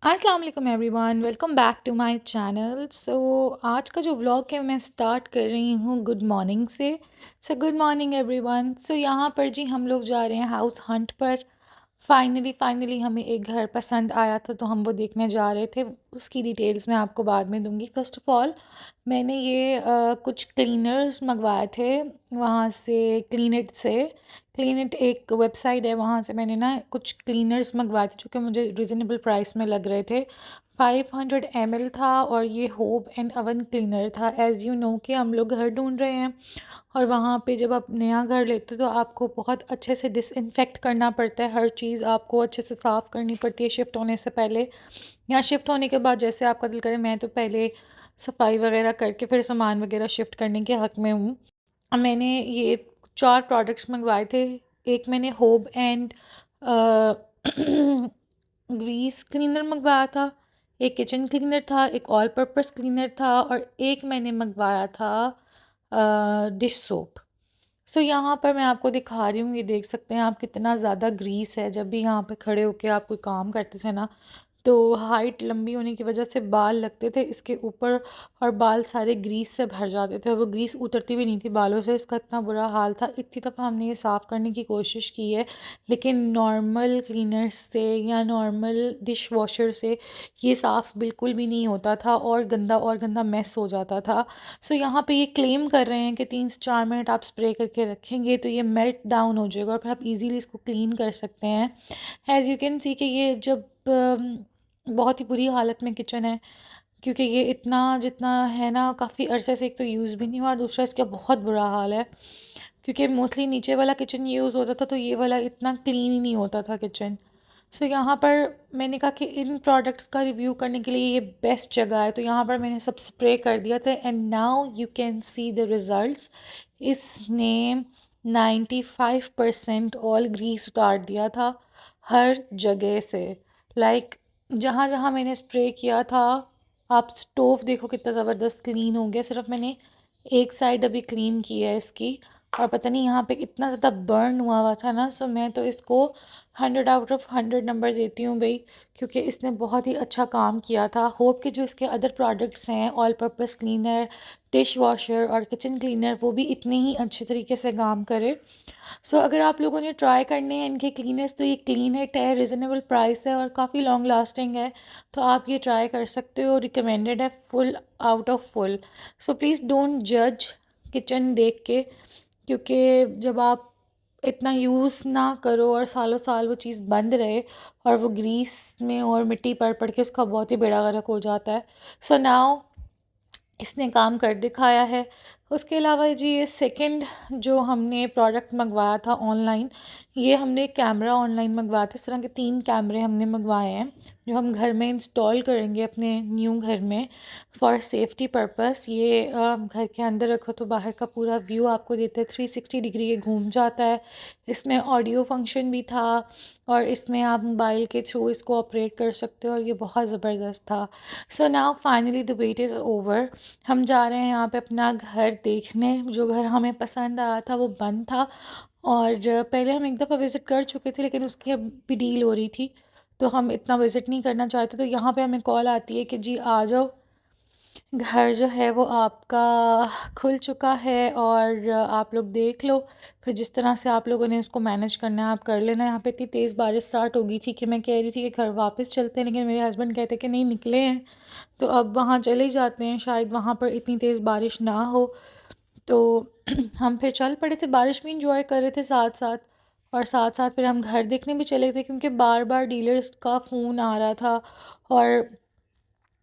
अस्सलाम वालेकुम everyone, welcome back to my channel. आज का जो व्लॉग है मैं स्टार्ट कर रही हूँ गुड मॉर्निंग से। Good morning everyone. यहाँ पर जी हम लोग जा रहे हैं हाउस हंट पर। फाइनली हमें एक घर पसंद आया था तो हम वो देखने जा रहे थे। उसकी डिटेल्स मैं आपको बाद में दूंगी। फर्स्ट ऑफ ऑल मैंने ये कुछ क्लीनर्स मंगवाए थे वहाँ से, क्लीनिट से। क्लीनिट एक वेबसाइट है, वहाँ से मैंने ना कुछ क्लीनर्स मंगवाए थे जो कि मुझे रिजनेबल प्राइस में लग रहे थे। 500 ml था और ये होप एंड अवन क्लीनर था। एज़ यू नो कि हम लोग घर ढूंढ रहे हैं और वहाँ पे जब आप नया घर लेते हो तो आपको बहुत अच्छे से डिसइंफेक्ट करना पड़ता है। हर चीज़ आपको अच्छे से साफ़ करनी पड़ती है शिफ्ट होने से पहले या शिफ्ट होने के बाद, जैसे आपका दिल करे। मैं तो पहले सफाई वगैरह करके फिर सामान वगैरह शिफ्ट करने के हक़ में हूँ। मैंने ये 4 प्रोडक्ट्स मंगवाए थे। एक मैंने होब एंड ग्रीस क्लीनर मंगवाया था, एक किचन क्लीनर था, एक ऑल पर्पस क्लीनर था और एक मैंने मंगवाया था डिश सोप। यहाँ पर मैं आपको दिखा रही हूँ, ये देख सकते हैं आप कितना ज़्यादा ग्रीस है। जब भी यहाँ पे खड़े होके आप कोई काम करते थे ना, तो हाइट लंबी होने की वजह से बाल लगते थे इसके ऊपर और बाल सारे ग्रीस से भर जाते थे और वो ग्रीस उतरती भी नहीं थी बालों से। इसका इतना बुरा हाल था। इतनी दफ़ा हमने ये साफ़ करने की कोशिश की है लेकिन नॉर्मल क्लीनर्स से या नॉर्मल डिश वॉशर से ये साफ़ बिल्कुल भी नहीं होता था और गंदा मैस हो जाता था। यहाँ पे ये क्लेम कर रहे हैं कि 3 से 4 मिनट आप स्प्रे करके रखेंगे तो ये मेल्ट डाउन हो जाएगा और फिर आप इजीली इसको क्लीन कर सकते हैं। एज़ यू कैन सी कि ये जब बहुत ही बुरी हालत में किचन है, क्योंकि ये इतना जितना है ना, काफ़ी अरसे से एक तो यूज़ भी नहीं हुआ और दूसरा इसका बहुत बुरा हाल है। क्योंकि मोस्टली नीचे वाला किचन यूज़ होता था तो ये वाला इतना क्लीन ही नहीं होता था किचन। यहाँ पर मैंने कहा कि इन प्रोडक्ट्स का रिव्यू करने के लिए ये बेस्ट जगह है, तो यहाँ पर मैंने सब स्प्रे कर दिया था and now you can see the results. इसने 95% ऑल ग्रीस उतार दिया था हर जगह से। लाइक जहाँ जहाँ मैंने स्प्रे किया था, आप स्टोव देखो कितना ज़बरदस्त क्लीन हो गया। सिर्फ मैंने एक साइड अभी क्लीन की है इसकी और पता नहीं यहाँ पे इतना ज़्यादा बर्न हुआ था ना। मैं तो इसको 100 आउट ऑफ 100 नंबर देती हूँ भाई, क्योंकि इसने बहुत ही अच्छा काम किया था। होप कि जो इसके अदर प्रोडक्ट्स हैं, all purpose cleaner, dish washer और किचन क्लीनर, वो भी इतने ही अच्छे तरीके से काम करे। अगर आप लोगों ने ट्राई करने हैं इनके क्लीनर्स तो ये क्लीन हिट है, रिजनेबल प्राइस है और काफ़ी लॉन्ग लास्टिंग है, तो आप ये ट्राई कर सकते हो। रिकमेंडेड है, full out of full. Please don't जज किचन देख के, क्योंकि जब आप इतना यूज़ ना करो और सालों साल वो चीज़ बंद रहे और वो ग्रीस में और मिट्टी पड़ पड़ के उसका बहुत ही बेड़ा गर्क हो जाता है। नाउ इसने काम कर दिखाया है। उसके अलावा जी ये सेकंड जो हमने प्रोडक्ट मंगवाया था ऑनलाइन, ये हमने कैमरा ऑनलाइन मंगवाया था। इस तरह के 3 कैमरे हमने मंगवाए हैं जो हम घर में इंस्टॉल करेंगे अपने न्यू घर में फॉर सेफ्टी पर्पस। ये घर के अंदर रखो तो बाहर का पूरा व्यू आपको देते हैं, 360 डिग्री ये घूम जाता है। इसमें ऑडियो फंक्शन भी था और इसमें आप मोबाइल के थ्रू इसको ऑपरेट कर सकते हो और ये बहुत ज़बरदस्त था। Now finally the wait is over. हम जा रहे हैं यहाँ पे अपना घर देखने। जो घर हमें पसंद आया था वो बंद था और पहले हम एक दफ़ा विज़िट कर चुके थे लेकिन उसकी अब भी डील हो रही थी, तो हम इतना विज़िट नहीं करना चाहते। तो यहाँ पे हमें कॉल आती है कि जी आ जाओ, घर जो है वो आपका खुल चुका है और आप लोग देख लो। फिर जिस तरह से आप लोगों ने उसको मैनेज करना है आप कर लेना। यहाँ पे इतनी तेज़ बारिश स्टार्ट हो गई थी कि मैं कह रही थी कि घर वापस चलते हैं, लेकिन मेरे हस्बैंड कहते कि नहीं, निकले हैं तो अब वहाँ चले ही जाते हैं, शायद वहाँ पर इतनी तेज़ बारिश ना हो। तो हम फिर चल पड़े थे, बारिश में इंजॉय कर रहे थे साथ साथ। और साथ साथ फिर हम घर देखने भी चले थे क्योंकि बार बार डीलर्स का फ़ोन आ रहा था और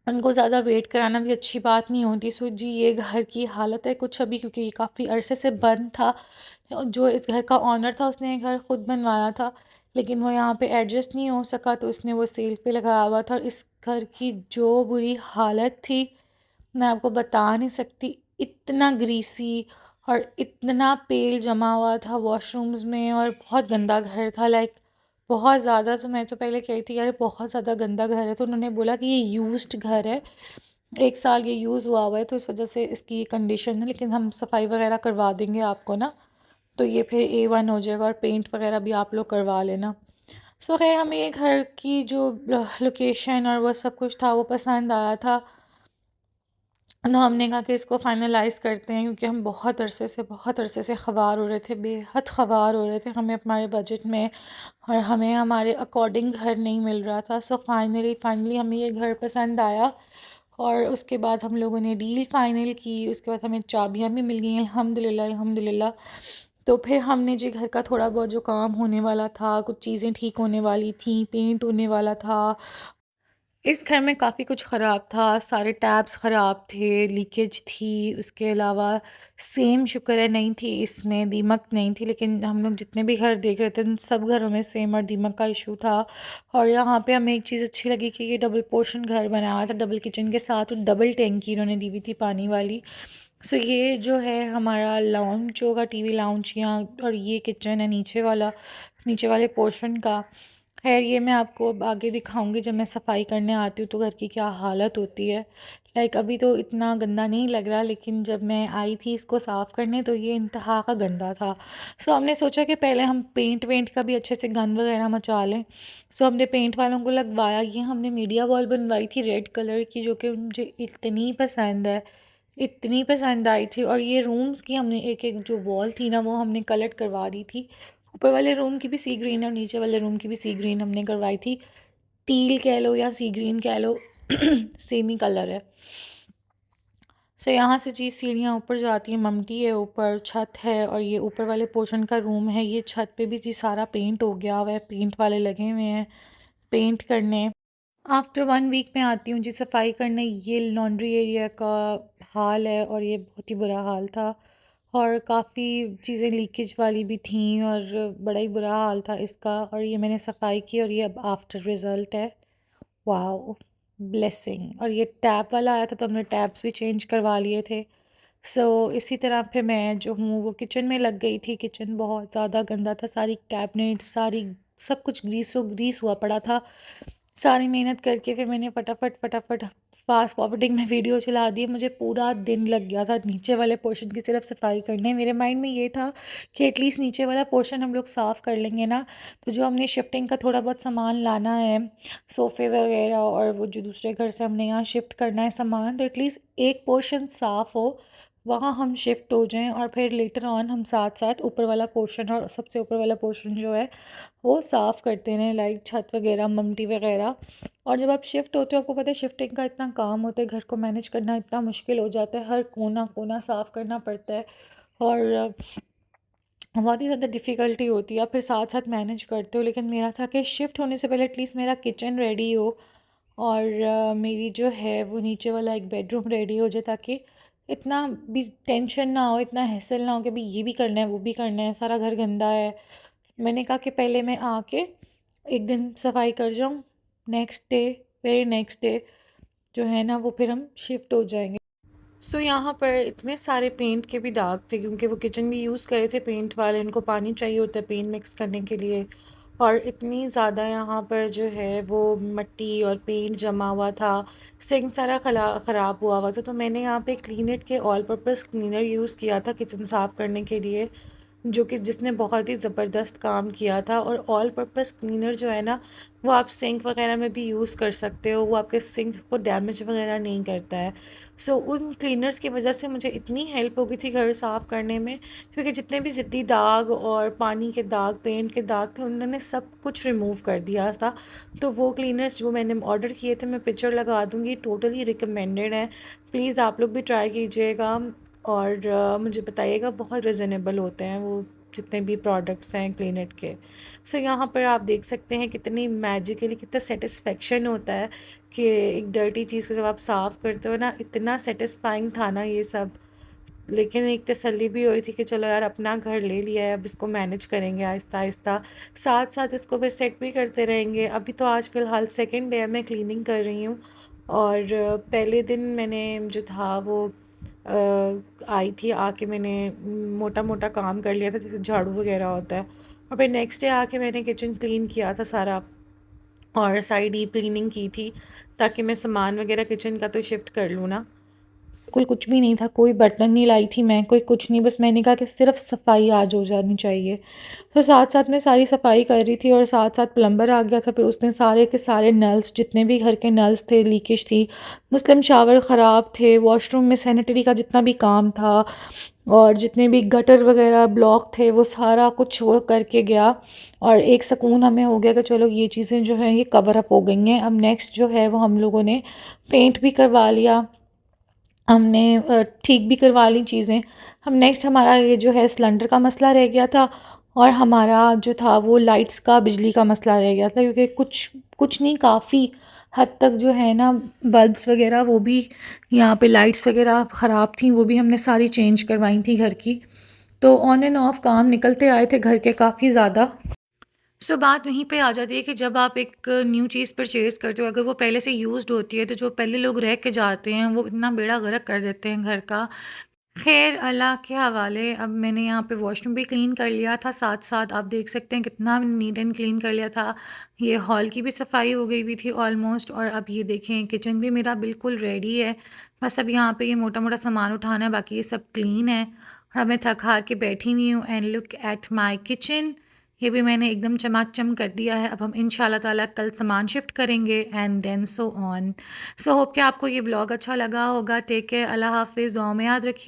उनको ज़्यादा वेट कराना भी अच्छी बात नहीं होती। जी ये घर की हालत है कुछ अभी, क्योंकि ये काफ़ी अरसे से बंद था। जो इस घर का ओनर था उसने ये घर ख़ुद बनवाया था लेकिन वो यहाँ पे एडजस्ट नहीं हो सका तो उसने वो सेल पे लगाया हुआ था। और इस घर की जो बुरी हालत थी मैं आपको बता नहीं सकती। इतना ग्रीसी और इतना पेल जमा हुआ था वॉशरूम्स में और बहुत गंदा घर था। लाइक बहुत ज़्यादा। तो मैं तो पहले कही थी यार बहुत ज़्यादा गंदा घर है, तो उन्होंने बोला कि ये यूज्ड घर है, 1 साल ये यूज़ हुआ है तो इस वजह से इसकी कंडीशन है, लेकिन हम सफाई वगैरह करवा देंगे आपको ना, तो ये फिर A1 हो जाएगा और पेंट वगैरह भी आप लोग करवा लेना। सो ख़ैर हमें ये घर की जो लोकेशन और वो सब कुछ था वो पसंद आया था। तो हमने कहा कि इसको फाइनलाइज़ करते हैं, क्योंकि हम बहुत अरसे से ख़वार हो रहे थे, बेहद ख़वार हो रहे थे। हमें हमारे बजट में और हमें हमारे अकॉर्डिंग घर नहीं मिल रहा था। सो फाइनली हमें ये घर पसंद आया और उसके बाद हम लोगों ने डील फ़ाइनल की। उसके बाद हमें चाबियाँ भी मिल गई अल्हम्दुलिल्लाह अल्हम्दुलिल्लाह। तो फिर हमने जी घर का थोड़ा बहुत जो काम होने वाला था, कुछ चीज़ें ठीक होने वाली थी, पेंट होने वाला था। इस घर में काफ़ी कुछ ख़राब था, सारे टैप्स ख़राब थे, लीकेज थी, उसके अलावा सेम शुक्र है नहीं थी, इसमें दीमक नहीं थी। लेकिन हम लोग जितने भी घर देख रहे थे उन सब घरों में सेम और दीमक का इशू था। और यहाँ पे हमें एक चीज़ अच्छी लगी कि ये डबल पोर्शन घर बनाया हुआ था, डबल किचन के साथ और डबल टैंकी इन्होंने दी हुई थी पानी वाली। सो ये जो है हमारा लाउंज होगा, टीवी लाउंज यहाँ, और ये किचन है नीचे वाले पोर्शन का। खैर ये मैं आपको अब आगे दिखाऊंगी जब मैं सफाई करने आती हूँ तो घर की क्या हालत होती है। अभी तो इतना गंदा नहीं लग रहा, लेकिन जब मैं आई थी इसको साफ़ करने तो ये इंतहा का गंदा था। सो हमने सोचा कि पहले हम पेंट वेंट का भी अच्छे से गंद वगैरह मचा लें। सो हमने पेंट वालों को लगवाया, ये हमने मीडिया वॉल बनवाई थी रेड कलर की, जो कि मुझे इतनी पसंद आई थी। और ये रूम्स की हमने एक एक जो वॉल थी ना वो हमने कलर करवा दी थी। ऊपर वाले रूम की भी सी ग्रीन और नीचे वाले रूम की भी सी ग्रीन हमने करवाई थी। टील कह लो या सी ग्रीन कह लो सेम ही कलर है। सो यहाँ से जी सीढ़ियाँ ऊपर जाती हैं, ममटी है ऊपर, छत है और ये ऊपर वाले पोर्शन का रूम है। ये छत पे भी जी सारा पेंट हो गया हुआ है, पेंट वाले लगे हुए हैं पेंट करने। आफ्टर 1 वीक में आती हूँ जी सफाई करने। ये लॉन्ड्री एरिया का हाल है और ये बहुत ही बुरा हाल था और काफ़ी चीज़ें लीकेज वाली भी थी और बड़ा ही बुरा हाल था इसका। और ये मैंने सफाई की और ये अब आफ्टर रिज़ल्ट है। Wow, blessing. और ये टैप वाला आया था तो हमने टैप्स भी चेंज करवा लिए थे। सो इसी तरह फिर मैं जो हूँ वो किचन में लग गई थी। किचन बहुत ज़्यादा गंदा था, सारी कैबिनेट सारी सब कुछ ग्रीस हुआ पड़ा था। सारी मेहनत करके फिर मैंने फटाफट फास्ट फॉरवर्डिंग में वीडियो चला दी। मुझे पूरा दिन लग गया था नीचे वाले पोर्शन की सिर्फ सफाई करने। मेरे माइंड में ये था कि एटलीस्ट नीचे वाला पोर्शन हम लोग साफ़ कर लेंगे ना, तो जो हमने शिफ्टिंग का थोड़ा बहुत सामान लाना है, सोफ़े वगैरह और वो जो दूसरे घर से हमने यहाँ शिफ्ट करना है सामान, तो एटलीस्ट एक पोर्शन साफ़ हो, वहाँ हम शिफ्ट हो जाएं और फिर लेटर ऑन हम साथ साथ ऊपर वाला पोर्शन और सबसे ऊपर वाला पोर्शन जो है वो साफ़ करते रहें, लाइक छत वगैरह ममटी वगैरह। और जब आप शिफ्ट होते हो आपको पता है शिफ्टिंग का इतना काम होता है, घर को मैनेज करना इतना मुश्किल हो जाता है, हर कोना कोना साफ़ करना पड़ता है और बहुत ही ज़्यादा डिफ़िकल्टी होती है। आप फिर साथ साथ मैनेज करते हो, लेकिन मेरा था कि शिफ्ट होने से पहले एटलीस्ट मेरा किचन रेडी हो और मेरी जो है वो नीचे वाला एक बेडरूम रेडी हो जाए, ताकि इतना भी टेंशन ना हो, इतना हैसल ना हो कि भाई ये भी करना है वो भी करना है, सारा घर गंदा है। मैंने कहा कि पहले मैं आके एक दिन सफाई कर जाऊँ, next day very next day जो है ना वो फिर हम शिफ्ट हो जाएंगे। सो यहाँ पर इतने सारे पेंट के भी दाग थे, क्योंकि वो किचन भी यूज़ करे थे पेंट वाले, उनको पानी चाहिए होता है पेंट मिक्स करने के लिए। और इतनी ज़्यादा यहाँ पर जो है वो मिट्टी और पेंट जमा हुआ था, सिंक सारा ख़राब हुआ हुआ था। तो मैंने यहाँ पे क्लीनिट के ऑल पर्पज़ क्लीनर यूज़ किया था किचन साफ़ करने के लिए, जो कि जिसने बहुत ही ज़बरदस्त काम किया था। और ऑल पर्पस क्लीनर जो है ना वो आप सिंक वगैरह में भी यूज़ कर सकते हो, वो आपके सिंक को डैमेज वगैरह नहीं करता है। सो उन क्लीनर्स की वजह से मुझे इतनी हेल्प हो गई थी घर साफ़ करने में, क्योंकि जितने भी ज़िद्दी दाग और पानी के दाग पेंट के दाग थे उन्होंने सब कुछ रिमूव कर दिया था। तो वो क्लीनर्स जो मैंने ऑर्डर किए थे मैं पिक्चर लगा दूँगी, टोटली रिकमेंडेड है। प्लीज़ आप लोग भी ट्राई कीजिएगा और मुझे बताइएगा, बहुत रिजनेबल होते हैं वो जितने भी प्रोडक्ट्स हैं क्लिनिक के। सो यहाँ पर आप देख सकते हैं कितनी मैजिकली कितना सेटिस्फेक्शन होता है कि एक डर्टी चीज़ को जब आप साफ़ करते हो ना, इतना सेटिस्फाइंग था ना ये सब। लेकिन एक तसल्ली भी हुई थी कि चलो यार अपना घर ले लिया है, अब इसको मैनेज करेंगे आहिस्ता आहिस्ता, साथ साथ इसको फिर सेट भी करते रहेंगे। अभी तो आज फ़िलहाल सेकेंड डे मैं क्लीनिंग कर रही हूँ और पहले दिन मैंने जो था वो आई थी, आके मैंने मोटा मोटा काम कर लिया था जैसे झाड़ू वगैरह होता है, और फिर नेक्स्ट डे आके मैंने किचन क्लीन किया था सारा और सारी डीप क्लीनिंग की थी, ताकि मैं सामान वगैरह किचन का तो शिफ्ट कर लूँ ना। बिल्कुल कुछ भी नहीं था, कोई बर्तन नहीं लाई थी मैं, कोई कुछ नहीं, बस मैंने कहा कि सिर्फ़ सफाई आज हो जानी चाहिए। तो साथ-साथ मैं सारी सफाई कर रही थी और साथ-साथ प्लम्बर आ गया था, फिर उसने सारे के सारे नल्स जितने भी घर के नल्स थे, लीकेज थी, मुस्लिम शावर ख़राब थे, वॉशरूम में सैनिटरी का जितना भी काम था और जितने भी गटर वगैरह ब्लॉक थे, वो सारा कुछ वो करके गया और एक सुकून हमें हो गया कि चलो ये चीज़ें जो हैं ये कवर अप हो गई हैं। अब नेक्स्ट जो है वो हम लोगों ने पेंट भी करवा लिया, हमने ठीक भी करवा ली चीज़ें। हम नेक्स्ट हमारा ये जो है सिलेंडर का मसला रह गया था और हमारा जो था वो लाइट्स का, बिजली का मसला रह गया था, क्योंकि कुछ कुछ नहीं, काफ़ी हद तक जो है ना बल्ब्स वगैरह वो भी, यहाँ पे लाइट्स वगैरह ख़राब थी, वो भी हमने सारी चेंज करवाई थी घर की। तो ऑन एंड ऑफ काम निकलते आए थे घर के काफ़ी ज़्यादा। सो बात वहीं पे आ जाती है कि जब आप एक न्यू चीज़ परचेज़ करते हो, अगर वो पहले से यूज़्ड होती है, तो जो पहले लोग रह के जाते हैं, वो इतना बेड़ा गर्क कर देते हैं घर का। ख़ैर अल्लाह के हवाले, अब मैंने यहाँ पे वॉशरूम भी क्लीन कर लिया था, साथ-साथ आप देख सकते हैं कितना नीट एंड क्लीन कर लिया था। ये हॉल की भी सफाई हो गई हुई थी ऑलमोस्ट, और अब ये देखें किचन भी मेरा बिल्कुल रेडी है। बस अब यहाँ पे ये मोटा-मोटा सामान उठाना है, बाकी ये सब क्लीन है और अब मैं थक-हार के बैठी हुई हूँ and look at my kitchen. ये भी मैंने एकदम चमाक-चम कर दिया है। अब हम इंशाल्लाह ताला कल सामान शिफ्ट करेंगे and then so on. So hope कि आपको ये व्लॉग अच्छा लगा होगा। टेक केयर, अल्लाह हाफ़िज़, दुआओं में याद रखिए।